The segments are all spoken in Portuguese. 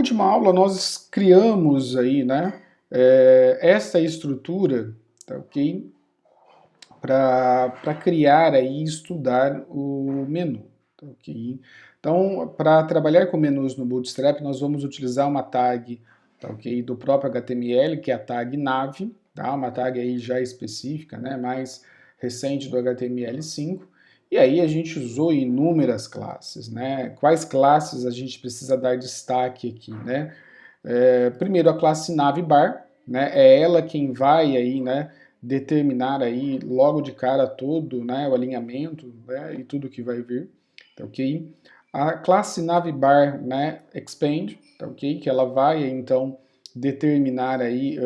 Na última aula nós criamos aí, né, essa estrutura, tá, ok? Para criar aí e estudar o menu, tá, ok? Então, para trabalhar com menus no Bootstrap, nós vamos utilizar uma tag, tá, ok, do próprio HTML, que é a tag nav, tá? Uma tag aí já específica, né, mais recente do HTML5. E aí a gente usou inúmeras classes, né? Quais classes a gente precisa dar destaque aqui, né? Primeiro a classe navbar, né? É ela quem vai aí, né, determinar aí logo de cara todo, né, o alinhamento, né, e tudo que vai vir, tá ok? A classe navbar, né, expand, tá ok? Que ela vai então determinar aí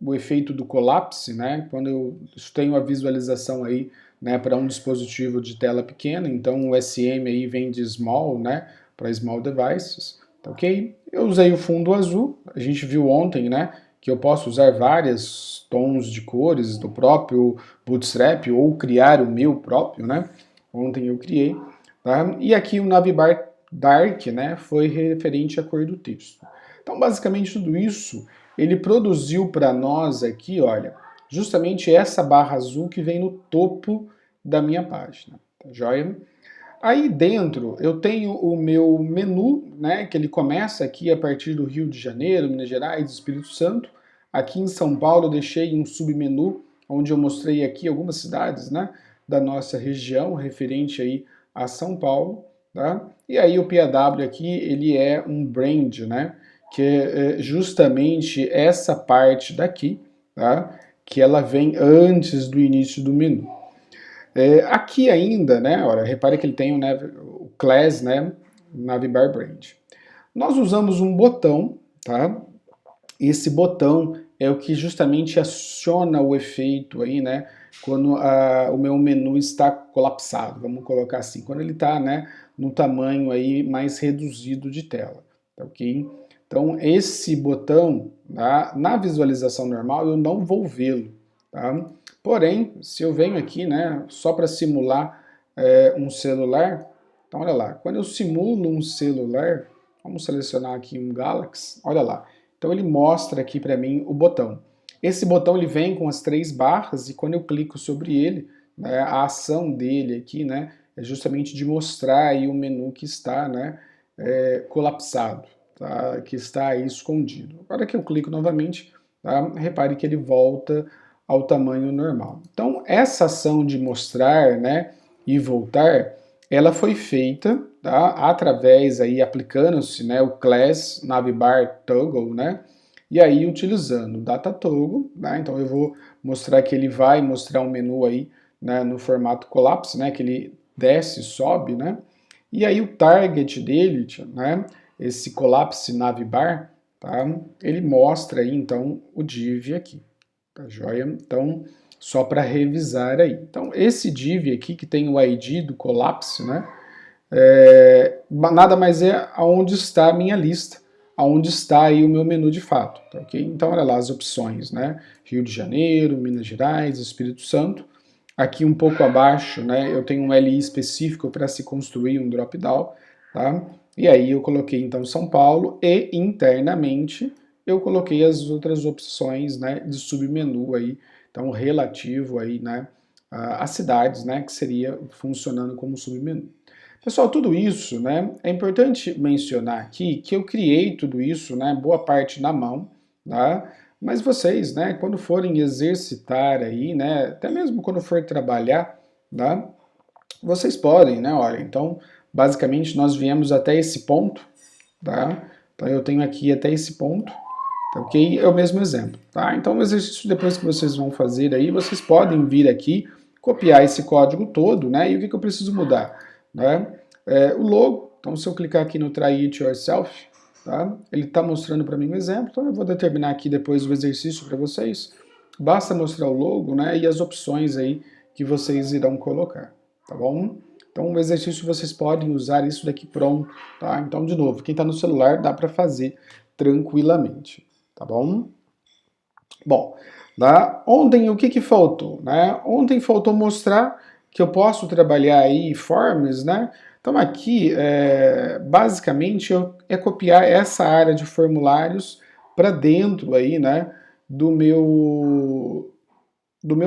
o efeito do collapse, né? Quando eu tenho a visualização aí, né, para um dispositivo de tela pequena, então o SM aí vem de small, né, para small devices, tá ok? Eu usei o fundo azul, a gente viu ontem, né, que eu posso usar vários tons de cores do próprio Bootstrap ou criar o meu próprio, né? Ontem eu criei, tá? E aqui o Navbar Dark, né, foi referente à cor do texto. Então, basicamente tudo isso ele produziu para nós aqui, olha, justamente essa barra azul que vem no topo da minha página, tá joia? Aí dentro eu tenho o meu menu, né, que ele começa aqui a partir do Rio de Janeiro, Minas Gerais, Espírito Santo. Aqui em São Paulo eu deixei um submenu onde eu mostrei aqui algumas cidades, né, da nossa região, referente aí a São Paulo, tá? E aí o PAW aqui, ele é um brand, né, que é justamente essa parte daqui, tá? Que ela vem antes do início do menu. Aqui ainda, né, olha, repare que ele tem o class, né, navbar brand. Nós usamos um botão, tá? Esse botão é o que justamente aciona o efeito aí, né, quando o meu menu está colapsado, vamos colocar assim, quando ele está, né, no tamanho aí mais reduzido de tela, tá ok? Então esse botão, tá, na visualização normal eu não vou vê-lo, tá? Porém, se eu venho aqui, né, só para simular um celular, então olha lá, quando eu simulo um celular, vamos selecionar aqui um Galaxy, olha lá, então ele mostra aqui para mim o botão. Esse botão ele vem com as 3 barras e quando eu clico sobre ele, né, a ação dele aqui, né, é justamente de mostrar aí o menu que está, né, colapsado, tá, que está aí escondido. Agora que eu clico novamente, tá, repare que ele volta ao tamanho normal. Então essa ação de mostrar, né, e voltar, ela foi feita, tá, através aí aplicando-se, né, o class navbar toggle, né, e aí utilizando o data toggle, né, então eu vou mostrar que ele vai mostrar um menu aí, né, no formato collapse, né, que ele desce, sobe, né, e aí o target dele, né, esse collapse navbar, tá, ele mostra aí então o div aqui, tá joia? Então só para revisar aí. Então esse div aqui que tem o ID do collapse, né, nada mais é aonde está a minha lista, aonde está aí o meu menu de fato, tá ok? Então olha lá as opções, né? Rio de Janeiro, Minas Gerais, Espírito Santo. Aqui um pouco abaixo, né, eu tenho um LI específico para se construir um drop-down, tá? E aí eu coloquei então São Paulo e internamente eu coloquei as outras opções, né, de submenu aí, então relativo aí, né, às cidades, né, que seria funcionando como submenu. Pessoal, tudo isso, né, é importante mencionar aqui que eu criei tudo isso, né, boa parte na mão, tá? Mas vocês, né, quando forem exercitar aí, né, até mesmo quando for trabalhar, tá? Vocês podem, né, olha, então, basicamente nós viemos até esse ponto, tá? Então eu tenho aqui até esse ponto, tá ok? É o mesmo exemplo, tá? Então o exercício depois que vocês vão fazer aí, vocês podem vir aqui, copiar esse código todo, né? E o que eu preciso mudar, né? O logo, então se eu clicar aqui no Try It Yourself, tá? Ele está mostrando para mim um exemplo, então eu vou determinar aqui depois o exercício para vocês. Basta mostrar o logo, né? E as opções aí que vocês irão colocar, tá bom? Então o exercício vocês podem usar isso daqui pronto, tá? Então de novo, quem está no celular dá para fazer tranquilamente, tá bom? Bom, ontem o que faltou, né? Ontem faltou mostrar que eu posso trabalhar aí forms, né? Então aqui, basicamente, é copiar essa área de formulários para dentro aí, né, do meu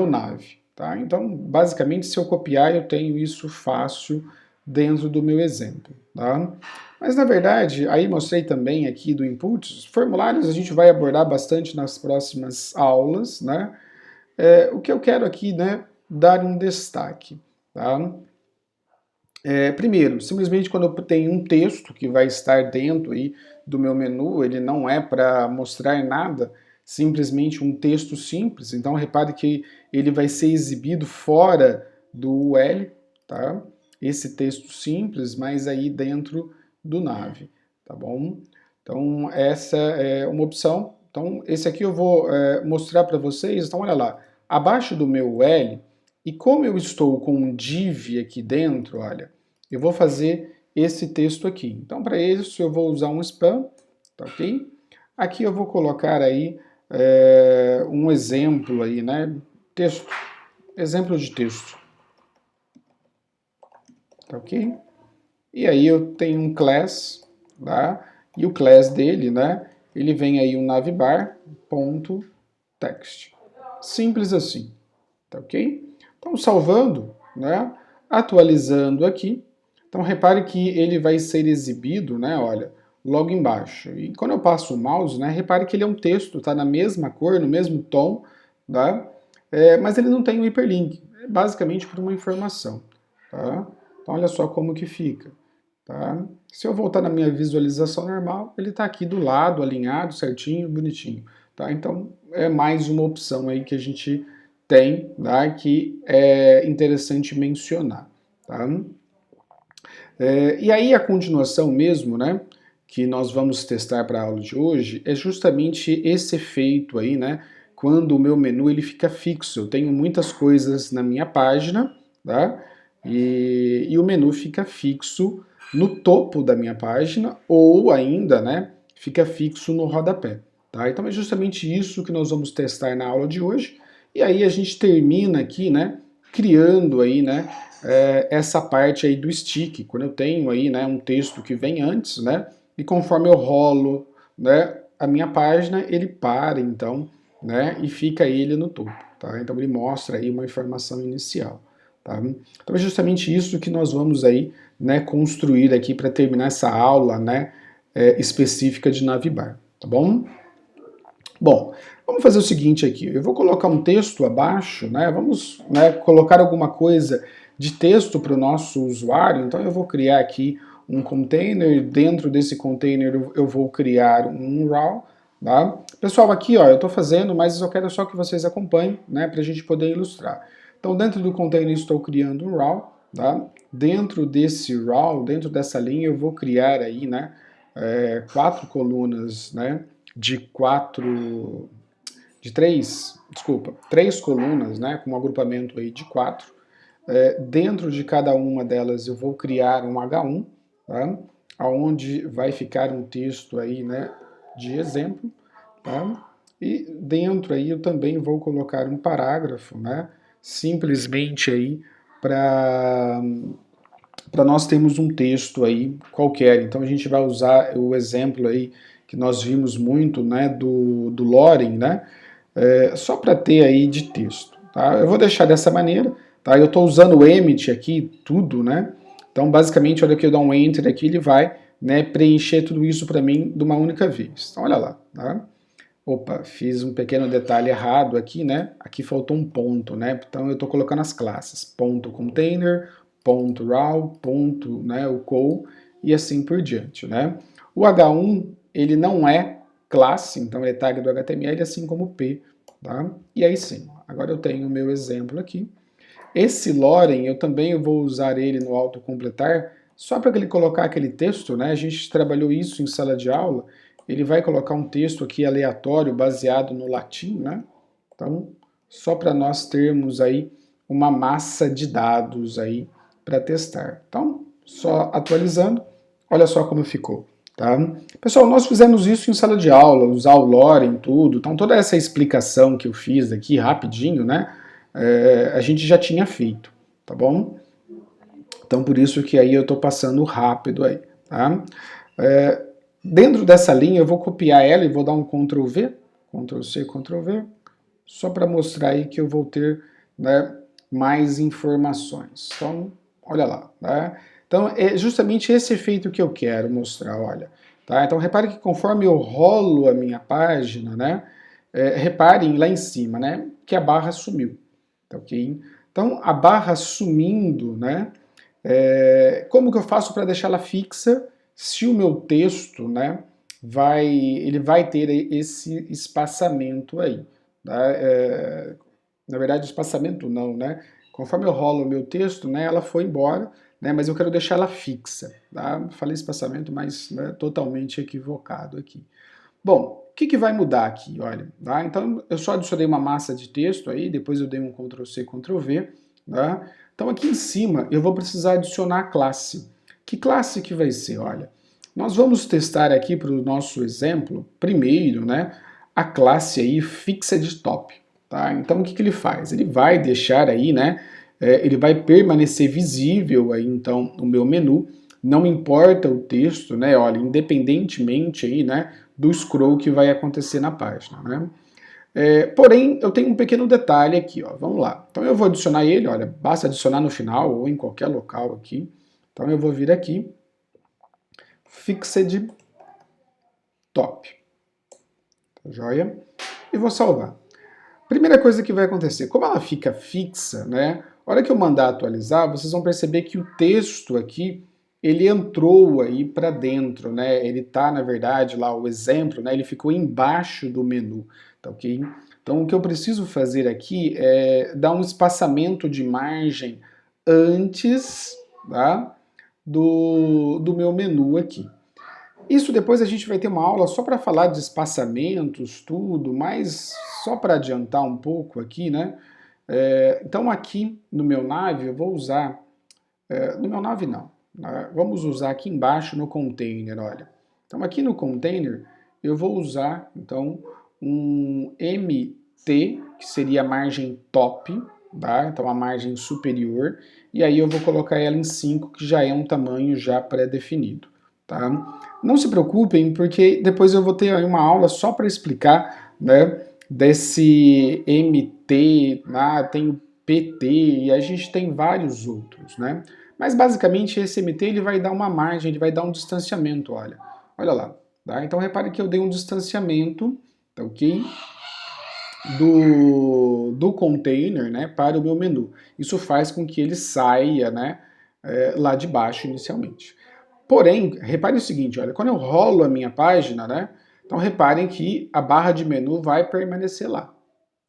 Nave. Tá? Então, basicamente, se eu copiar, eu tenho isso fácil dentro do meu exemplo. Tá? Mas, na verdade, aí mostrei também aqui do input, formulários a gente vai abordar bastante nas próximas aulas. Né? O que eu quero aqui, né, dar um destaque. Tá? Primeiro, simplesmente quando eu tenho um texto que vai estar dentro aí do meu menu, ele não é para mostrar nada, simplesmente um texto simples. Então repare que ele vai ser exibido fora do UL, tá? Esse texto simples, mas aí dentro do Nave, tá bom? Então essa é uma opção. Então esse aqui eu vou mostrar para vocês. Então olha lá, abaixo do meu UL, e como eu estou com um div aqui dentro, olha, eu vou fazer esse texto aqui. Então, para isso, eu vou usar um span, tá ok? Aqui eu vou colocar aí um exemplo aí, né? Texto, exemplo de texto, tá ok? E aí eu tenho um class, tá? E o class dele, né? Ele vem aí um navbar.text. Simples assim, tá ok? Então, salvando, né? Atualizando aqui. Então, repare que ele vai ser exibido, né? Olha, logo embaixo. E quando eu passo o mouse, né? Repare que ele é um texto, tá na mesma cor, no mesmo tom, tá? Mas ele não tem um hiperlink. É basicamente por uma informação, tá? Então, olha só como que fica. Tá? Se eu voltar na minha visualização normal, ele está aqui do lado, alinhado, certinho, bonitinho. Tá? Então, é mais uma opção aí que a gente tem, tá? Que é interessante mencionar. Tá? E aí a continuação mesmo, né, que nós vamos testar para a aula de hoje, é justamente esse efeito aí, né, quando o meu menu ele fica fixo. Eu tenho muitas coisas na minha página, tá? E o menu fica fixo no topo da minha página ou ainda, né, fica fixo no rodapé. Tá? Então é justamente isso que nós vamos testar na aula de hoje. E aí a gente termina aqui, né, criando aí, né, essa parte aí do stick, quando eu tenho aí, né, um texto que vem antes, né, e conforme eu rolo, né, a minha página, ele para então, né, e fica ele no topo, tá? Então ele mostra aí uma informação inicial, tá? Então é justamente isso que nós vamos aí, né, construir aqui para terminar essa aula, né, específica de Navibar, tá bom? Bom, vamos fazer o seguinte aqui, eu vou colocar um texto abaixo, né, vamos, né, colocar alguma coisa de texto para o nosso usuário, então eu vou criar aqui um container, dentro desse container eu vou criar um raw, tá? Pessoal, aqui ó, eu estou fazendo, mas eu quero só que vocês acompanhem, né, para a gente poder ilustrar. Então dentro do container estou criando um raw, tá? Dentro desse raw, dentro dessa linha eu vou criar aí, né, 4 colunas, né, três colunas, né, com um agrupamento aí de 4. Dentro de cada uma delas eu vou criar um H1, tá? Onde vai ficar um texto aí, né, de exemplo, tá? E dentro aí eu também vou colocar um parágrafo, né, simplesmente aí para nós termos um texto aí qualquer. Então a gente vai usar o exemplo aí que nós vimos muito, né, do Loren, né, só para ter aí de texto. Tá? Eu vou deixar dessa maneira, tá? Eu estou usando o emit aqui, tudo, né? Então basicamente, olha que eu dou um enter aqui, ele vai, né, preencher tudo isso para mim de uma única vez. Então olha lá, tá? Opa, fiz um pequeno detalhe errado aqui, né? Aqui faltou um ponto, né? Então eu estou colocando as classes, ponto container, ponto raw, ponto, né, o call e assim por diante, né? O H1, ele não é classe, então ele é tag do HTML, assim como o P, tá? E aí sim, agora eu tenho o meu exemplo aqui. Esse Loren, eu também vou usar ele no autocompletar, só para ele colocar aquele texto, né? A gente trabalhou isso em sala de aula, ele vai colocar um texto aqui aleatório, baseado no latim, né? Então, só para nós termos aí uma massa de dados aí para testar. Então, só atualizando, olha só como ficou. Tá? Pessoal, nós fizemos isso em sala de aula, usar o Loren, tudo. Então, toda essa explicação que eu fiz aqui rapidinho, né? A gente já tinha feito, tá bom? Então por isso que aí eu estou passando rápido aí, tá? Dentro dessa linha eu vou copiar ela e vou dar um Ctrl V, Ctrl C, Ctrl V, só para mostrar aí que eu vou ter, né, mais informações. Então, olha lá, tá? Então é justamente esse efeito que eu quero mostrar, olha. Tá? Então repare que conforme eu rolo a minha página, né, reparem lá em cima, né, que a barra sumiu, tá ok? Então a barra sumindo, né, como que eu faço para deixá-la fixa se o meu texto, né, ele vai ter esse espaçamento aí, tá? Na verdade, espaçamento não, né? Conforme eu rolo o meu texto, né, ela foi embora, né, mas eu quero deixar ela fixa, tá? Falei espaçamento, mas né, totalmente equivocado aqui. Bom, o que vai mudar aqui? Olha, tá? Então eu só adicionei uma massa de texto aí, depois eu dei um Ctrl C, Ctrl V, tá? Então aqui em cima eu vou precisar adicionar a classe. Que classe que vai ser? Olha, nós vamos testar aqui para o nosso exemplo, primeiro, né, a classe aí fixed top, tá? Então o que ele faz? Ele vai deixar aí, né, ele vai permanecer visível aí então o meu menu, não importa o texto, né, olha, independentemente aí, né, do scroll que vai acontecer na página, né? Porém, eu tenho um pequeno detalhe aqui, ó, vamos lá. Então eu vou adicionar ele, olha, basta adicionar no final ou em qualquer local aqui. Então eu vou vir aqui, Fixed Top, tá joia? E vou salvar. Primeira coisa que vai acontecer, como ela fica fixa, né? A hora que eu mandar atualizar, vocês vão perceber que o texto aqui, ele entrou aí para dentro, né? Ele tá, na verdade, lá o exemplo, né? Ele ficou embaixo do menu, tá ok? Então o que eu preciso fazer aqui é dar um espaçamento de margem antes, tá? do meu menu aqui. Isso depois a gente vai ter uma aula só para falar de espaçamentos, tudo, mas só para adiantar um pouco aqui, né? Então aqui no meu nav eu vou usar, no meu nav não, né? Vamos usar aqui embaixo no container, olha. Então aqui no container eu vou usar então um MT, que seria a margem top, tá? Então a margem superior, e aí eu vou colocar ela em 5, que já é um tamanho já pré-definido, tá? Não se preocupem, porque depois eu vou ter aí uma aula só para explicar, né, desse MT, tem o PT e a gente tem vários outros, né? Mas basicamente esse MT ele vai dar uma margem, ele vai dar um distanciamento, olha lá. Tá? Então repare que eu dei um distanciamento, tá ok? Do container, né, para o meu menu. Isso faz com que ele saia, né, lá de baixo inicialmente. Porém, repare o seguinte, olha, quando eu rolo a minha página, né, então reparem que a barra de menu vai permanecer lá,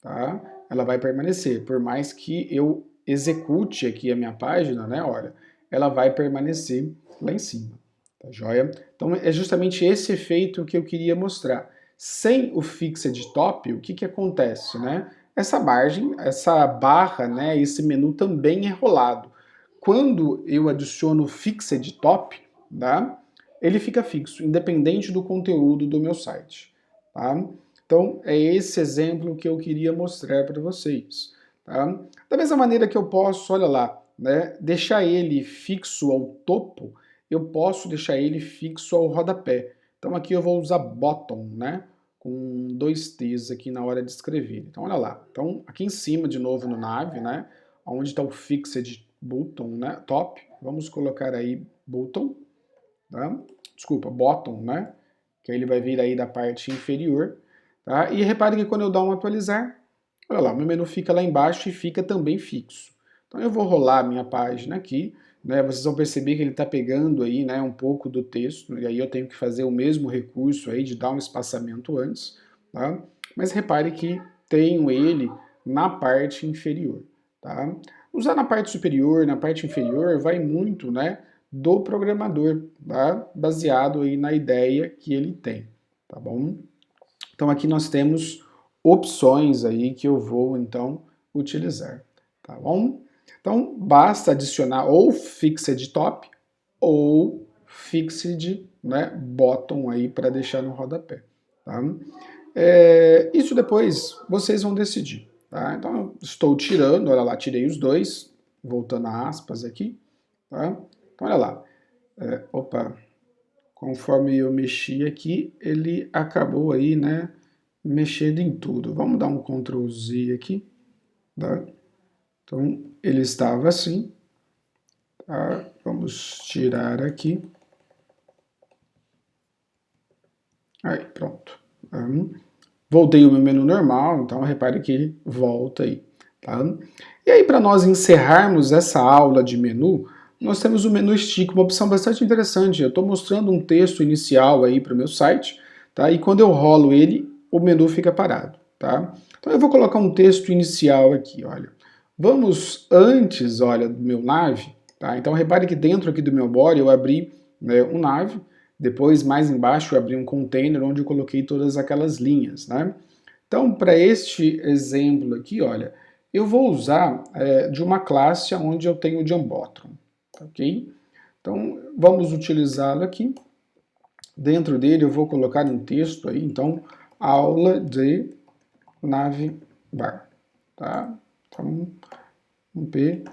tá? Ela vai permanecer, por mais que eu execute aqui a minha página, né, olha, ela vai permanecer lá em cima, tá joia? Então é justamente esse efeito que eu queria mostrar. Sem o Fixed Top, o que acontece, né? Essa margem, essa barra, né, esse menu também é rolado. Quando eu adiciono o Fixed Top, tá? Ele fica fixo, independente do conteúdo do meu site, tá? Então, é esse exemplo que eu queria mostrar para vocês, tá? Da mesma maneira que eu posso, olha lá, né, deixar ele fixo ao topo, eu posso deixar ele fixo ao rodapé. Então aqui eu vou usar bottom, né, com 2 T's aqui na hora de escrever. Então olha lá. Então aqui em cima, de novo no nav, né, onde está o fixed button, né, top, vamos colocar aí button, tá? Desculpa, bottom, né, que aí ele vai vir aí da parte inferior, tá? E repare que quando eu dar um atualizar, olha lá, meu menu fica lá embaixo e fica também fixo. Então eu vou rolar a minha página aqui, né? Vocês vão perceber que ele está pegando aí, né, um pouco do texto, e aí eu tenho que fazer o mesmo recurso aí de dar um espaçamento antes, tá? Mas repare que tenho ele na parte inferior, tá? Usar na parte superior, na parte inferior, vai muito, né, do programador, tá? Baseado aí na ideia que ele tem, tá bom? Então aqui nós temos opções aí que eu vou então utilizar, tá bom? Então basta adicionar ou fixed top ou fixed, né, bottom aí para deixar no rodapé, tá? Isso depois vocês vão decidir, tá? Então eu estou tirando, olha lá, tirei os dois, voltando a aspas aqui, tá? Então, olha lá. Opa, conforme eu mexi aqui, ele acabou aí, né, mexendo em tudo. Vamos dar um Ctrl Z aqui, tá? Então, ele estava assim, tá? Vamos tirar aqui. Aí, pronto. Voltei ao meu menu normal, então repare que ele volta aí, tá? E aí, para nós encerrarmos essa aula de menu, nós temos o menu Stick, uma opção bastante interessante. Eu estou mostrando um texto inicial aí para o meu site, tá? E quando eu rolo ele, o menu fica parado, tá? Então eu vou colocar um texto inicial aqui, olha. Vamos antes, olha, do meu nav, tá? Então repare que dentro aqui do meu body eu abri, né, um nav, depois mais embaixo eu abri um container onde eu coloquei todas aquelas linhas, né? Então para este exemplo aqui, olha, eu vou usar de uma classe onde eu tenho o Jumbotron, ok? Então vamos utilizá-lo aqui. Dentro dele eu vou colocar um texto aí, então aula de navbar, tá? Então vamos ver.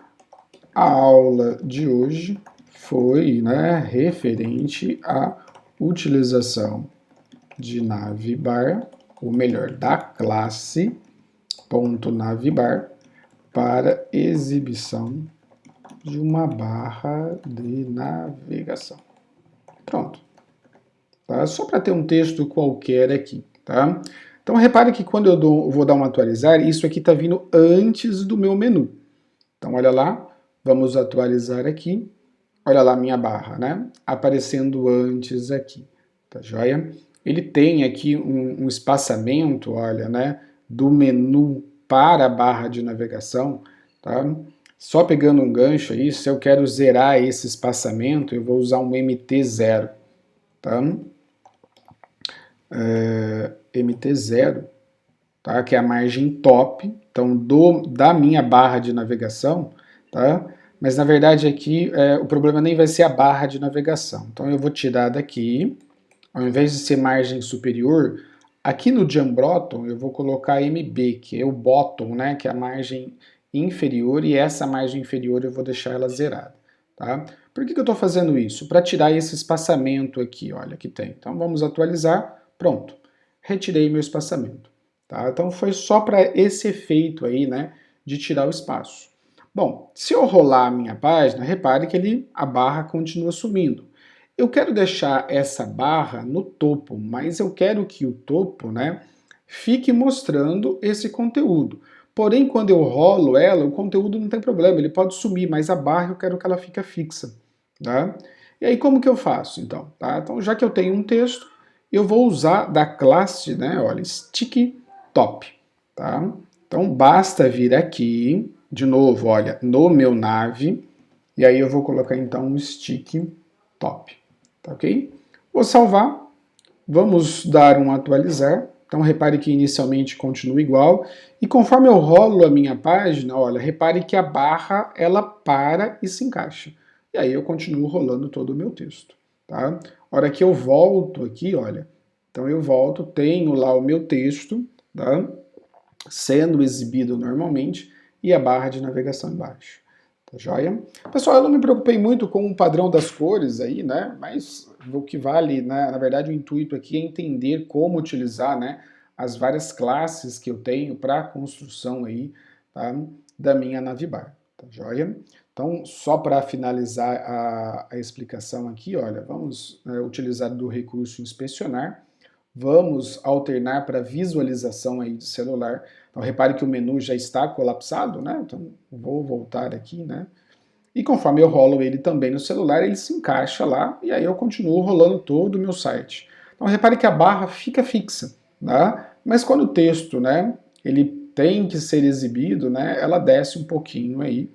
A aula de hoje foi, né, referente à utilização de navbar, ou melhor, da classe .navbar para exibição de uma barra de navegação. Pronto. Tá? Só para ter um texto qualquer aqui, tá? Então repare que quando eu vou dar uma atualizar, isso aqui está vindo antes do meu menu. Então olha lá, vamos atualizar aqui. Olha lá a minha barra, né? Aparecendo antes aqui, tá joia? Ele tem aqui um espaçamento, olha, né? Do menu para a barra de navegação, tá? Só pegando um gancho aí, se eu quero zerar esse espaçamento, eu vou usar um MT0, tá? MT0, tá? Que é a margem top, então da minha barra de navegação, tá? Mas na verdade aqui o problema nem vai ser a barra de navegação. Então eu vou tirar daqui, ao invés de ser margem superior, aqui no Jumbotron eu vou colocar MB, que é o bottom, né? Que é a margem inferior, e essa margem inferior eu vou deixar ela zerada, tá? Por que eu estou fazendo isso? Para tirar esse espaçamento aqui, olha, que tem. Então vamos atualizar, pronto. Retirei meu espaçamento. Tá? Então foi só para esse efeito aí, né, de tirar o espaço. Bom, se eu rolar a minha página, repare que a barra continua sumindo. Eu quero deixar essa barra no topo, mas eu quero que o topo, né, fique mostrando esse conteúdo. Porém, quando eu rolo ela, o conteúdo não tem problema, ele pode sumir, mas a barra eu quero que ela fique fixa. Tá? E aí como que eu faço, então? Tá? Então, já que eu tenho um texto, eu vou usar da classe, né, olha, stick top, tá? Então basta vir aqui, de novo, olha, no meu nav, e aí eu vou colocar então um stick top, tá ok? Vou salvar, vamos dar um atualizar, então repare que inicialmente continua igual, e conforme eu rolo a minha página, olha, repare que a barra ela para e se encaixa. E aí eu continuo rolando todo o meu texto, tá? A hora que eu volto aqui, olha, então eu volto, tenho lá o meu texto, tá? Sendo exibido normalmente, e a barra de navegação embaixo. Tá joia? Pessoal, eu não me preocupei muito com o padrão das cores aí, né? Mas o que vale, né? Na verdade, o intuito aqui é entender como utilizar, né, as várias classes que eu tenho para a construção aí, tá, da minha navbar. Tá joia? Então, só para finalizar a explicação aqui, olha, vamos utilizar do recurso inspecionar. Vamos alternar para visualização aí de celular. Então repare que o menu já está colapsado, né? Então vou voltar aqui, né? E conforme eu rolo ele também no celular, ele se encaixa lá e aí eu continuo rolando todo o meu site. Então repare que a barra fica fixa, tá? Mas quando o texto, né, ele tem que ser exibido, né, ela desce um pouquinho aí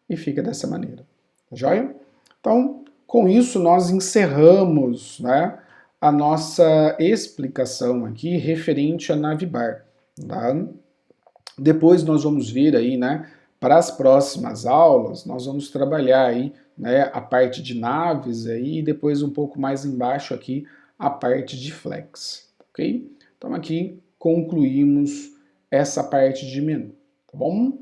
e fica dessa maneira. Tá joia? Então, com isso nós encerramos, né, a nossa explicação aqui referente a navbar, tá? Depois nós vamos ver aí, né, para as próximas aulas, nós vamos trabalhar aí, né, a parte de naves aí e depois um pouco mais embaixo aqui a parte de flex, ok? Então aqui concluímos essa parte de menu, tá bom?